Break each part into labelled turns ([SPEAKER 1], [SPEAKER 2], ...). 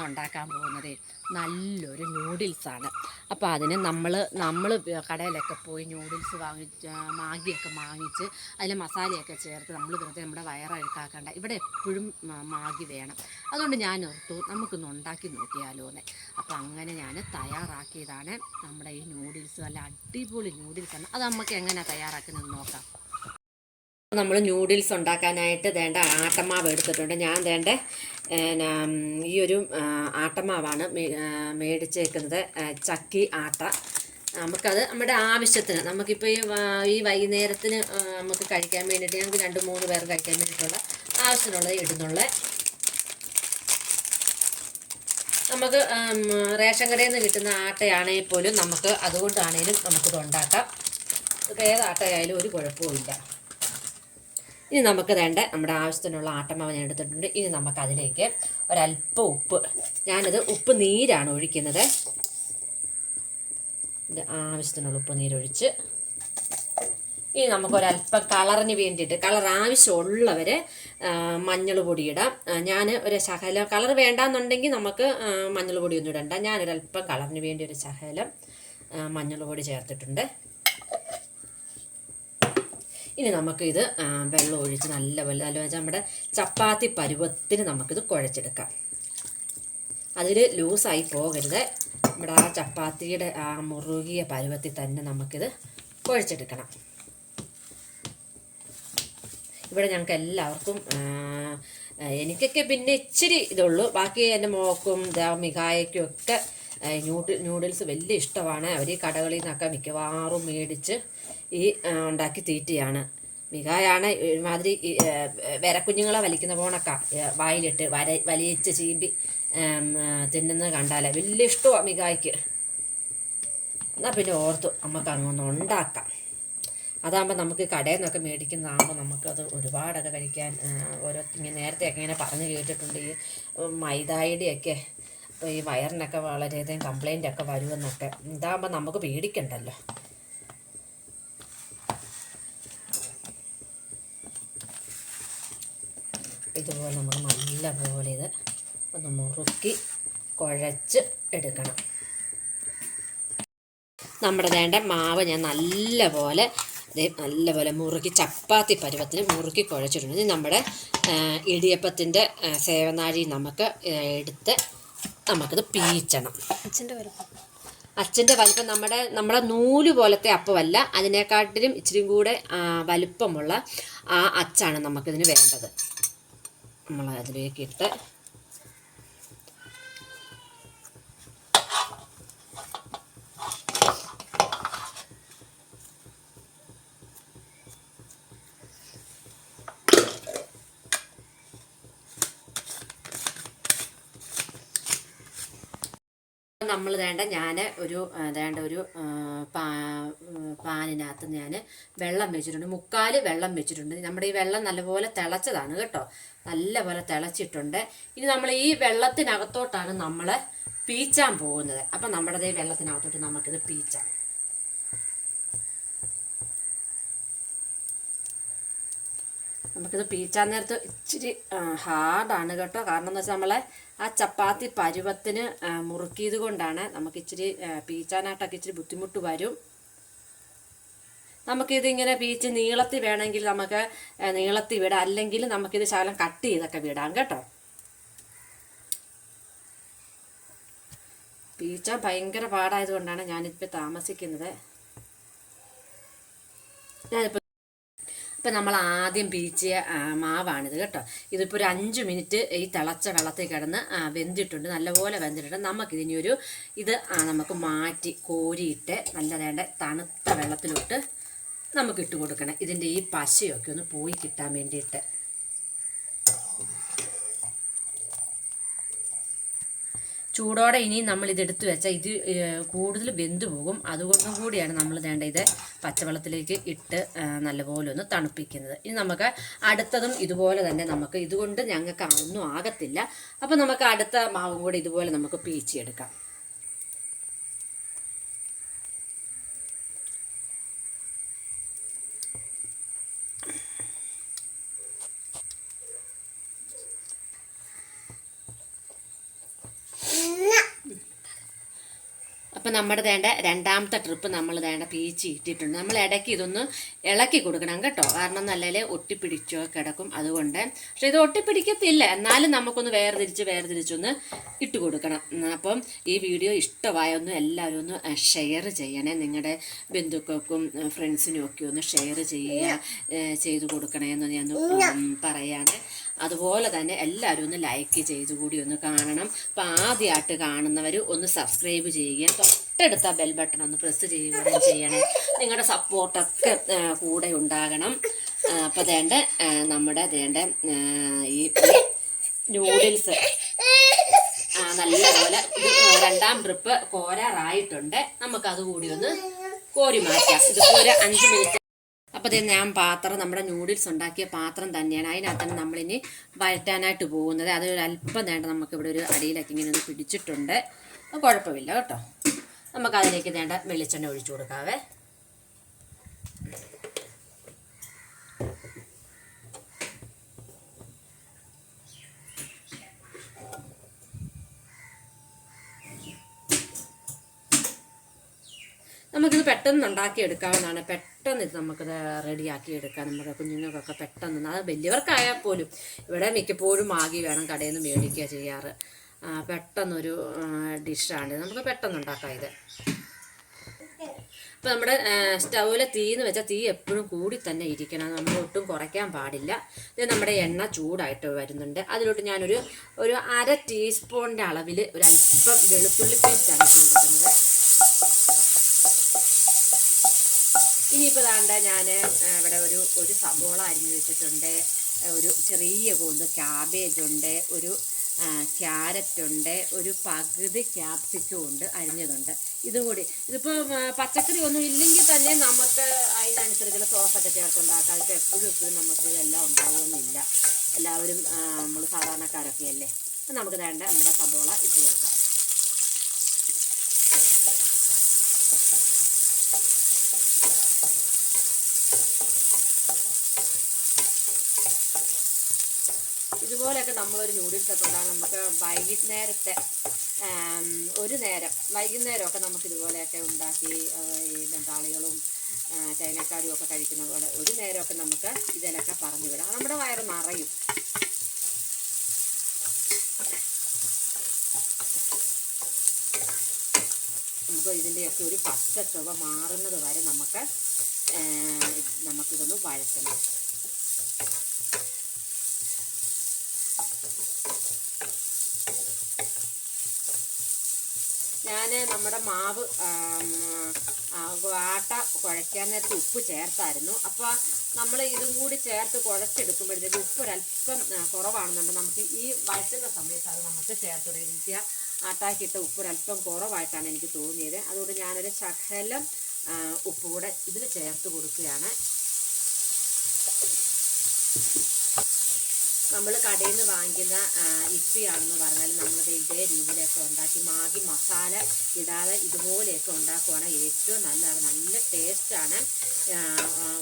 [SPEAKER 1] ഉണ്ടാക്കാൻ പോകുന്നത് നല്ലൊരു നൂഡിൽസാണ്. അപ്പോൾ അതിന് നമ്മൾ കടയിലൊക്കെ പോയി നൂഡിൽസ് മാഗിയൊക്കെ വാങ്ങിച്ച് അതിൽ മസാലയൊക്കെ ചേർത്ത് നമ്മൾ വെറുതെ നമ്മുടെ വയറഴുക്കാക്കണ്ട. ഇവിടെ എപ്പോഴും മാഗി വേണം. അതുകൊണ്ട് ഞാൻ ഓർത്തു നമുക്കൊന്ന് ഉണ്ടാക്കി നോക്കിയാലോ എന്ന്. അപ്പോൾ അങ്ങനെ ഞാൻ തയ്യാറാക്കിയതാണ് നമ്മുടെ ഈ നൂഡിൽസ്. നല്ല അടിപൊളി നൂഡിൽസാണ്. അത് നമുക്ക് എങ്ങനെയാണ് തയ്യാറാക്കുന്നത് നോക്കാം. നമ്മൾ നൂഡിൽസ് ഉണ്ടാക്കാനായിട്ട് വേണ്ട ആട്ടമാവ് എടുത്തിട്ടുണ്ട്. ഞാൻ വേണ്ട ഈ ഒരു ആട്ടമാവാണ് മേടിച്ചേക്കുന്നത്, ചക്കി ആട്ട. നമുക്കത് നമ്മുടെ ആവശ്യത്തിന്, നമുക്കിപ്പോൾ ഈ വൈകുന്നേരത്തിന് നമുക്ക് കഴിക്കാൻ വേണ്ടിയിട്ട്, ഞങ്ങൾക്ക് 2-3 പേർ കഴിക്കാൻ വേണ്ടിയിട്ടുള്ള ആവശ്യത്തിനുള്ളത് ഇടുന്നുള്ള. നമുക്ക് റേഷൻ കടയിൽ നിന്ന് കിട്ടുന്ന ആട്ടയാണെങ്കിൽ പോലും നമുക്ക് അതുകൊണ്ടാണേലും നമുക്കിത് ഉണ്ടാക്കാം. ഇപ്പോൾ ഏത് ആട്ടയായാലും ഒരു കുഴപ്പമില്ല. ഇനി നമുക്ക് വേണ്ട നമ്മുടെ ആവശ്യത്തിനുള്ള ആട്ടമാവ് ഞാൻ എടുത്തിട്ടുണ്ട്. ഇനി നമുക്കതിലേക്ക് ഒരല്പം ഉപ്പ്, ഞാനത് ഉപ്പ് നീരാണ് ഒഴിക്കുന്നത്. ഇത് ആവശ്യത്തിനുള്ള ഉപ്പ് നീരൊഴിച്ച് ഇനി നമുക്കൊരല്പം കളറിന് വേണ്ടിയിട്ട്, കളർ ആവശ്യമുള്ളവർ മഞ്ഞൾ പൊടി ഇടാം. ഞാൻ ഒരു ശകലം കളർ വേണ്ടാന്നുണ്ടെങ്കിൽ നമുക്ക് മഞ്ഞൾ പൊടിയൊന്നും ഇടണ്ട. ഞാനൊരല്പം കളറിന് വേണ്ടി ഒരു ശകലം മഞ്ഞൾ പൊടി ചേർത്തിട്ടുണ്ട്. ഇനി നമുക്കിത് വെള്ളം ഒഴിച്ച് നല്ലപോലെ വെച്ചാൽ നമ്മുടെ ചപ്പാത്തി പരുവത്തിന് നമുക്കിത് കുഴച്ചെടുക്കാം. അതിൽ ലൂസായി പോകരുത്. നമ്മുടെ ആ ചപ്പാത്തിയുടെ ആ മുറുകിയ പരുവത്തിൽ തന്നെ നമുക്കിത് കുഴച്ചെടുക്കണം. ഇവിടെ ഞങ്ങൾക്ക് എല്ലാവർക്കും, എനിക്കൊക്കെ പിന്നെ ഇച്ചിരി ഇതുള്ളൂ, ബാക്കി എൻ്റെ മോക്കും മികായയ്ക്കും ഒക്കെ നൂഡിൽസ് വലിയ ഇഷ്ടമാണ്. അവർ ഈ കടകളിൽ നിന്നൊക്കെ മിക്കവാറും മേടിച്ച് ഈ ഉണ്ടാക്കി തീറ്റയാണ്. മികായാണ് ഒരുമാതിരി വിരക്കുഞ്ഞുങ്ങളെ വലിക്കുന്ന പോണക്ക വായിലിട്ട് വലിച്ച് ചീമ്പി തിന്നുന്നത് കണ്ടാലേ വലിയ ഇഷ്ടമാണ് മികായ്ക്ക്. എന്നാൽ പിന്നെ ഓർത്തു നമുക്ക് അങ്ങൊന്ന് ഉണ്ടാക്കാം. അതാകുമ്പോൾ നമുക്ക് കടയിൽ നിന്നൊക്കെ മേടിക്കുന്നതാകുമ്പോൾ നമുക്കത് ഒരുപാടൊക്കെ കഴിക്കാൻ ഇങ്ങനെ നേരത്തെയൊക്കെ ഇങ്ങനെ പറഞ്ഞു കേട്ടിട്ടുണ്ട്, ഈ മൈദായുടെയൊക്കെ അപ്പോൾ ഈ വയറിനൊക്കെ വളരെയധികം കംപ്ലൈൻ്റ് ഒക്കെ വരുമെന്നൊക്കെ. ഇതാകുമ്പോൾ നമുക്ക് പേടിക്കണ്ടല്ലോ. ഇതുപോലെ നമ്മൾ നല്ലപോലെ ഇത് ഒന്ന് മുറുക്കി കുഴച്ച് എടുക്കണം. നമ്മുടെ വേണ്ട മാവ് ഞാൻ നല്ലപോലെ മുറുക്കി ചപ്പാത്തി പരുവത്തിന് മുറുക്കി കുഴച്ചിട്ടുണ്ട്. നമ്മുടെ ഇടിയപ്പത്തിൻ്റെ സേവനാഴി നമുക്ക് എടുത്ത് നമുക്കിത് പീച്ചണം. അച്ഛൻ്റെ വലിപ്പം നമ്മുടെ നൂല് പോലത്തെ അപ്പമല്ല, അതിനെക്കാട്ടിലും ഇച്ചിരി കൂടെ വലുപ്പമുള്ള ആ അച്ചാണ് നമുക്കിതിന് വേണ്ടത്. നമ്മൾ അതിലേക്കിട്ട് നമ്മൾ ഒരു പാനിനകത്ത് ഞാൻ വെള്ളം വെച്ചിട്ടുണ്ട്, 3/4 വെള്ളം വെച്ചിട്ടുണ്ട്. നമ്മുടെ ഈ വെള്ളം നല്ലപോലെ തിളച്ചതാണ് കേട്ടോ, നല്ലപോലെ തിളച്ചിട്ടുണ്ട്. ഇനി നമ്മൾ ഈ വെള്ളത്തിനകത്തോട്ടാണ് നമ്മൾ പീച്ചാൻ പോകുന്നത്. അപ്പം നമ്മുടെ ഈ വെള്ളത്തിനകത്തോട്ട് നമുക്കിത് പീച്ചാം. നമുക്കിത് പീച്ചാൻ നേരത്ത് ഇച്ചിരി ഹാർഡാണ് കേട്ടോ. കാരണം എന്ന് വെച്ചാൽ നമ്മളെ ആ ചപ്പാത്തി പരുവത്തിന് മുറുക്കിയത് കൊണ്ടാണ് നമുക്ക് ഇച്ചിരി പീച്ചാനായിട്ടൊക്കെ ഇച്ചിരി ബുദ്ധിമുട്ട് വരും. നമുക്കിതിങ്ങനെ പീച്ച് നീളത്തിൽ വേണമെങ്കിൽ നമുക്ക് നീളത്തിൽ വിടാം, അല്ലെങ്കിൽ നമുക്കിത് ശകലം കട്ട് ചെയ്തൊക്കെ വിടാം കേട്ടോ. പീച്ചാൻ ഭയങ്കര പാടായതുകൊണ്ടാണ് ഞാനിപ്പോൾ താമസിക്കുന്നത്. ഇപ്പം നമ്മൾ ആദ്യം പീച്ചിയ മാവാണിത് കേട്ടോ. ഇതിപ്പോൾ ഒരു 5 മിനിറ്റ് ഈ തിളച്ച വെള്ളത്തിൽ കിടന്ന് വെന്തിട്ടുണ്ട്, നല്ലപോലെ വെന്തിട്ടുണ്ട്. നമുക്കിതിനി ഇത് നമുക്ക് മാറ്റി കോരിയിട്ട് നല്ല തണുത്ത വെള്ളത്തിലോട്ട് നമുക്കിട്ട് കൊടുക്കണം. ഇതിൻ്റെ ഈ പശയൊക്കെ ഒന്ന് പോയി കിട്ടാൻ വേണ്ടിയിട്ട്. ചൂടോടെ ഇനി നമ്മൾ ഇതെടുത്ത് വെച്ചാൽ ഇത് കൂടുതൽ വെന്തു പോകും. അതുകൊണ്ടും കൂടിയാണ് നമ്മൾ ഇത് പച്ചവെള്ളത്തിലേക്ക് ഇട്ട് നല്ലപോലെ ഒന്ന് തണുപ്പിക്കുന്നത്. ഇനി നമുക്ക് അടുത്തതും ഇതുപോലെ തന്നെ, നമുക്ക് ഇതുകൊണ്ട് ഞങ്ങൾക്ക് ഒന്നും ആകത്തില്ല. അപ്പോൾ നമുക്ക് അടുത്ത മാവും കൂടി ഇതുപോലെ നമുക്ക് പീച്ചിയെടുക്കാം. അപ്പം നമ്മുടെ വേണ്ട രണ്ടാമത്തെ ട്രിപ്പ് നമ്മൾ വേണ്ട പീച്ച് ഇട്ടിട്ടുണ്ട്. നമ്മൾ ഇടയ്ക്ക് ഇതൊന്ന് ഇളക്കി കൊടുക്കണം കേട്ടോ, കാരണം നല്ലതിൽ ഒട്ടിപ്പിടിച്ചോ കിടക്കും. അതുകൊണ്ട് പക്ഷേ ഇത് ഒട്ടിപ്പിടിക്കത്തില്ല, എന്നാലും നമുക്കൊന്ന് വേർതിരിച്ചൊന്ന് ഇട്ട് കൊടുക്കണം. അപ്പം ഈ വീഡിയോ ഇഷ്ടമായൊന്ന് എല്ലാവരും ഒന്ന് ഷെയർ ചെയ്യണേ, നിങ്ങളുടെ ബന്ധുക്കൾക്കും ഫ്രണ്ട്സിനും ഒക്കെ ഒന്ന് ഷെയർ ചെയ്ത് കൊടുക്കണേ എന്ന് ഞാൻ പറയാണ്. അതുപോലെ തന്നെ എല്ലാവരും ഒന്ന് ലൈക്ക് ചെയ്ത് കൂടി ഒന്ന് കാണണം. അപ്പം ആദ്യമായിട്ട് കാണുന്നവർ ഒന്ന് സബ്സ്ക്രൈബ് ചെയ്യുകയും തൊട്ടടുത്ത ബെൽ ബട്ടൺ ഒന്ന് പ്രസ് ചെയ്യുകയും ചെയ്യണേ. നിങ്ങളുടെ സപ്പോർട്ടൊക്കെ കൂടെ ഉണ്ടാകണം. അപ്പോൾ നമ്മുടെ ഈ നൂഡിൽസ് നല്ലപോലെ രണ്ടാം ട്രിപ്പ് കോരാറായിട്ടുണ്ട്. നമുക്കത് കൂടി ഒന്ന് കോരി മാറ്റാം. ഇതിപ്പോൾ ഒരു 5 മിനിറ്റ്. അപ്പോൾ ഞാൻ പാത്രം, നമ്മുടെ നൂഡിൽസ് ഉണ്ടാക്കിയ പാത്രം തന്നെയാണ്, അതിനകത്താണ് നമ്മളിനി വഴറ്റാനായിട്ട് പോകുന്നത്. അതൊരു അല്പം നമുക്കിവിടെ ഒരു അടിയിലൊക്കെ ഇങ്ങനെ ഒന്ന് പിടിച്ചിട്ടുണ്ട്. അത് കുഴപ്പമില്ല കേട്ടോ. നമുക്കതിലേക്ക് വെളിച്ചെണ്ണ ഒഴിച്ചു കൊടുക്കാവേ. നമുക്കിത് പെട്ടെന്ന് ഉണ്ടാക്കിയെടുക്കാവുന്നതാണ്. പെട്ടെന്ന് ഇത് നമുക്കിത് റെഡിയാക്കി എടുക്കാം. നമ്മുടെ കുഞ്ഞുങ്ങൾക്കൊക്കെ പെട്ടെന്ന്, അത് വലിയവർക്കായാൽ പോലും. ഇവിടെ മിക്കപ്പോഴും മാഗി വേണം കടയിൽ നിന്ന് മേടിക്കുക ചെയ്യാറ്. പെട്ടെന്നൊരു ഡിഷാണ്, നമുക്ക് പെട്ടെന്ന് ഉണ്ടാക്കാം ഇത്. അപ്പോൾ നമ്മുടെ സ്റ്റൗവിൽ തീന്ന് വെച്ചാൽ തീ എപ്പോഴും കൂടി തന്നെ ഇരിക്കണം, നമ്മൾ ഒട്ടും കുറയ്ക്കാൻ പാടില്ല. ഇത് നമ്മുടെ എണ്ണ ചൂടായിട്ട് വരുന്നുണ്ട്. അതിലോട്ട് ഞാനൊരു 1/2 ടീസ്പൂണിൻ്റെ അളവിൽ ഒരല്പം വെളുത്തുള്ളി പേസ്റ്റാണ് ഇട്ട് കൊടുക്കുന്നത്. ഇനിയിപ്പോൾ ഞാൻ ഇവിടെ ഒരു സബോള അരിഞ്ഞ് വെച്ചിട്ടുണ്ട്, ഒരു ചെറിയ കൂന്ത് ക്യാബേജ് ഉണ്ട്, ഒരു ക്യാരറ്റുണ്ട്, ഒരു പകുതി ക്യാപ്സിക്കം ഉണ്ട് അരിഞ്ഞതുണ്ട്. ഇതും കൂടി, ഇതിപ്പോൾ പച്ചക്കറി ഒന്നും ഇല്ലെങ്കിൽ തന്നെ നമുക്ക് അതിനനുസരിച്ചുള്ള സോസൊക്കെ ചേർത്തുണ്ടാക്കാം. ഇപ്പോൾ എപ്പോഴും നമുക്ക് ഇതെല്ലാം ഉണ്ടാവുമെന്നില്ല, എല്ലാവരും നമ്മൾ സാധാരണക്കാരൊക്കെ അല്ലേ. അപ്പം നമുക്ക് നമ്മുടെ സബോള ഇട്ട് കൊടുക്കാം. ഇതുപോലെയൊക്കെ നമ്മളൊരു നൂഡിൽസൊക്കെ ഉണ്ടാകും. നമുക്ക് വൈകുന്നേരമൊക്കെ നമുക്കിതുപോലെയൊക്കെ ഉണ്ടാക്കി ഈ ബംഗാളികളും ചൈനക്കാരും ഒക്കെ കഴിക്കുന്ന പോലെ ഒരു നേരമൊക്കെ നമുക്ക് ഇതിലൊക്കെ പറഞ്ഞു വിടാം. നമ്മുടെ വയറ് നിറയും. നമുക്ക് ഇതിൻ്റെയൊക്കെ ഒരു പച്ച ചുവ മാറുന്നത് വരെ നമുക്കിതൊന്ന് വഴറ്റണം. ഞാൻ നമ്മുടെ മാവ് ആട്ട കുഴയ്ക്കാൻ നേരത്ത് ഉപ്പ് ചേർത്തായിരുന്നു. അപ്പോൾ നമ്മൾ ഇതും കൂടി ചേർത്ത് കുഴച്ചെടുക്കുമ്പോഴത്തേക്ക് ഉപ്പ് ഒരല്പം കുറവാണെന്നുണ്ട്. നമുക്ക് ഈ വഴറ്റുന്ന സമയത്ത് അത് നമുക്ക് ചേർത്ത് കൊടുക്കുക. എനിക്ക് ആട്ടാക്കിയിട്ട് ഉപ്പ് ഒരല്പം കുറവായിട്ടാണ് എനിക്ക് തോന്നിയത്. അതുകൊണ്ട് ഞാനൊരു ശകലം ഉപ്പ് കൂടെ ഇതിൽ ചേർത്ത് കൊടുക്കുകയാണ്. നമ്മൾ കടയിൽ നിന്ന് വാങ്ങിക്കുന്ന ഇപ്പിയാണെന്ന് പറഞ്ഞാൽ നമ്മളത് ഇതേ രീതിയിലൊക്കെ ഉണ്ടാക്കി മാഗി മസാല ഇടാതെ ഇതുപോലെയൊക്കെ ഉണ്ടാക്കുവാണെങ്കിൽ ഏറ്റവും നല്ലതാണ്, നല്ല ടേസ്റ്റാണ്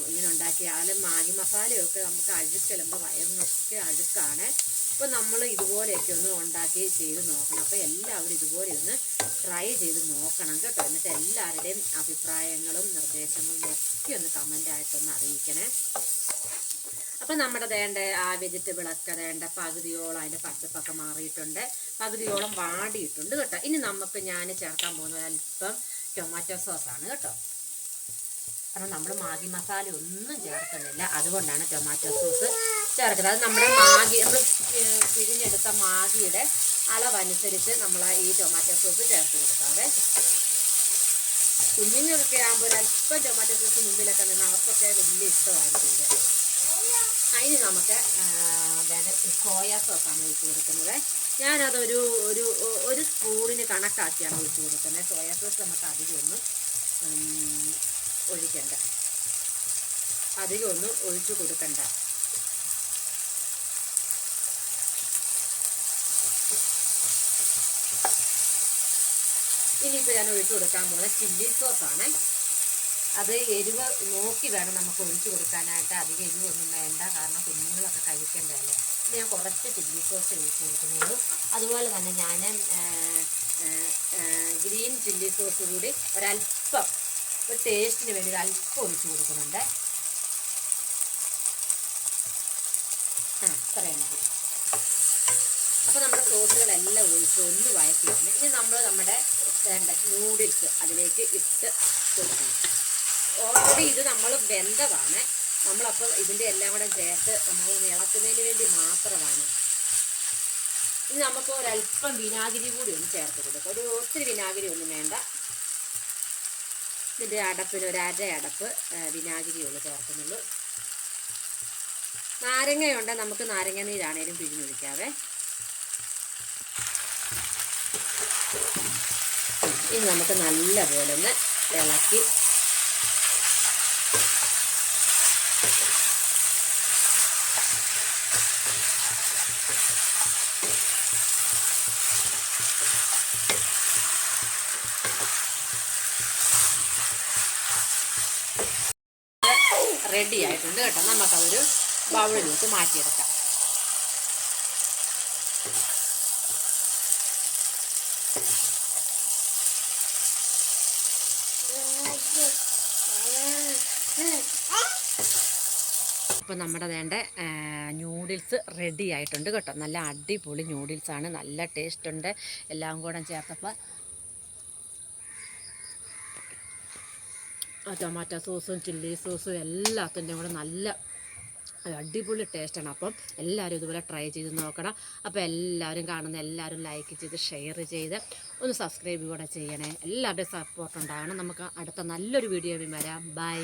[SPEAKER 1] ഇങ്ങനെ ഉണ്ടാക്കിയാൽ. അതിൽ മാഗി മസാലയൊക്കെ നമുക്ക് അഴുക്കലുമ്പോൾ വയറിനൊക്കെ അഴുക്കാണ്. അപ്പോൾ നമ്മൾ ഇതുപോലെയൊക്കെ ഒന്ന് ഉണ്ടാക്കി ചെയ്ത് നോക്കണം. അപ്പോൾ എല്ലാവരും ഇതുപോലെ ഒന്ന് ട്രൈ ചെയ്ത് നോക്കണം കേട്ടോ. എന്നിട്ട് എല്ലാവരുടെയും അഭിപ്രായങ്ങളും നിർദ്ദേശങ്ങളും ഒക്കെ ഒന്ന് കമൻ്റായിട്ടൊന്ന് അറിയിക്കണേ. അപ്പം നമ്മുടെ ആ വെജിറ്റബിളൊക്കെ പകുതിയോളം അതിൻ്റെ പച്ചപ്പൊക്കെ മാറിയിട്ടുണ്ട്, പകുതിയോളം വാടിയിട്ടുണ്ട് കേട്ടോ. ഇനി നമുക്ക് ഞാൻ ചേർക്കാൻ പോകുന്നത് അല്പം ടൊമാറ്റോ സോസാണ് കേട്ടോ. കാരണം നമ്മൾ മാഗി മസാല ഒന്നും ചേർക്കുന്നില്ല, അതുകൊണ്ടാണ് ടൊമാറ്റോ സോസ് ചേർക്കുന്നത്. അത് നമ്മുടെ നമ്മൾ പിഴിഞ്ഞെടുത്ത മാഗിയുടെ അളവനുസരിച്ച് നമ്മൾ ഈ ടൊമാറ്റോ സോസ് ചേർത്ത് കൊടുക്കാതെ. കുഞ്ഞുങ്ങളൊക്കെ ആകുമ്പോൾ ഒരല്പം ടൊമാറ്റോ സോസ് മുമ്പിലൊക്കെ നിന്ന് അവർക്കൊക്കെ വലിയ ഇഷ്ടമായിരിക്കും ഇത്. അതിന് നമുക്ക് സോയാ സോസാണ് ഒഴിച്ച് കൊടുക്കുന്നത്. ഞാനതൊരു ഒരു സ്പൂണിന് കണക്കാക്കിയാണ് ഒഴിച്ച് കൊടുക്കുന്നത്. സോയാ സോസ് നമുക്ക് അധികമൊന്നും ഒഴിക്കണ്ട, അധികമൊന്നും ഒഴിച്ചു കൊടുക്കണ്ട. ഇനിയിപ്പോൾ ഞാൻ ഒഴിച്ചു കൊടുക്കാൻ പോകുന്നത് ചില്ലി സോസാണ്. അത് എരിവ് നോക്കി വേണം നമുക്ക് ഒഴിച്ചു കൊടുക്കാനായിട്ട്. അധികം എരിവൊന്നും വേണ്ട, കാരണം കുഞ്ഞുങ്ങളൊക്കെ കഴിക്കേണ്ടതല്ലേ. ഞാൻ കുറച്ച് ചില്ലി സോസ് ഒഴിച്ച് കൊടുക്കുന്നുള്ളൂ. അതുപോലെ തന്നെ ഞാൻ ഗ്രീൻ ചില്ലി സോസ് കൂടി ഒരല്പം ഒരു ടേസ്റ്റിന് വേണ്ടി ഒരല്പം ഒഴിച്ച് കൊടുക്കുന്നുണ്ട്. ഇത്രയും മതി. അപ്പോൾ നമ്മുടെ സോസുകളെല്ലാം ഒഴിച്ച് ഒന്ന് വഴറ്റിയിരുന്നു. ഇനി നമ്മൾ നമ്മുടെ നൂഡിൽസ് അതിലേക്ക് ഇട്ട് കൊടുക്കണം. ഓൾറെഡി ഇത് നമ്മൾ വെന്തതാണ്. നമ്മളപ്പോൾ ഇതിൻ്റെ എല്ലാം കൂടെ ചേർത്ത് നമ്മൾ ഇളക്കുന്നതിന് വേണ്ടി മാത്രമാണ്. ഇനി നമുക്ക് ഒരല്പം വിനാഗിരി കൂടി ഒന്ന് ചേർത്ത് കൊടുക്കാം. ഒത്തിരി വിനാഗിരി ഒന്നും വേണ്ട. ഇതിൻ്റെ അടപ്പിന് ഒരു അര അടപ്പ് വിനാഗിരി ഉള്ളു ചേർക്കുന്നുള്ളൂ. നാരങ്ങയുണ്ട്, നമുക്ക് നാരങ്ങ നീരാണേലും പിഴിഞ്ഞൊഴിക്കാവേ. ഇനി നമുക്ക് നല്ലപോലെ ഒന്ന് ഇളക്കി റെഡി ആയിട്ടുണ്ട് കേട്ടോ. നമുക്കതൊരു ബൗളിലേക്ക് മാറ്റിയെടുക്കാം. അപ്പോൾ നമ്മുടെ വേണ്ട ന്യൂഡിൽസ് റെഡി ആയിട്ടുണ്ട് കേട്ടോ. നല്ല അടിപൊളി ന്യൂഡിൽസാണ്, നല്ല ടേസ്റ്റ് ഉണ്ട്. എല്ലാം കൂടെ ചേർത്തപ്പോൾ ടൊമാറ്റോ സോസും ചില്ലി സോസും എല്ലാത്തിൻ്റെയും കൂടെ നല്ല അടിപൊളി ടേസ്റ്റാണ്. അപ്പം എല്ലാവരും ഇതുപോലെ ട്രൈ ചെയ്ത് നോക്കണം. അപ്പോൾ എല്ലാവരും കാണുന്ന എല്ലാവരും ലൈക്ക് ചെയ്ത് ഷെയർ ചെയ്ത് ഒന്ന് സബ്സ്ക്രൈബ് കൂടെ ചെയ്യണേ. എല്ലാവരുടെയും സപ്പോർട്ട് ഉണ്ടാകണം. നമുക്ക് അടുത്ത നല്ലൊരു വീഡിയോയിൽ വരാം. ബൈ.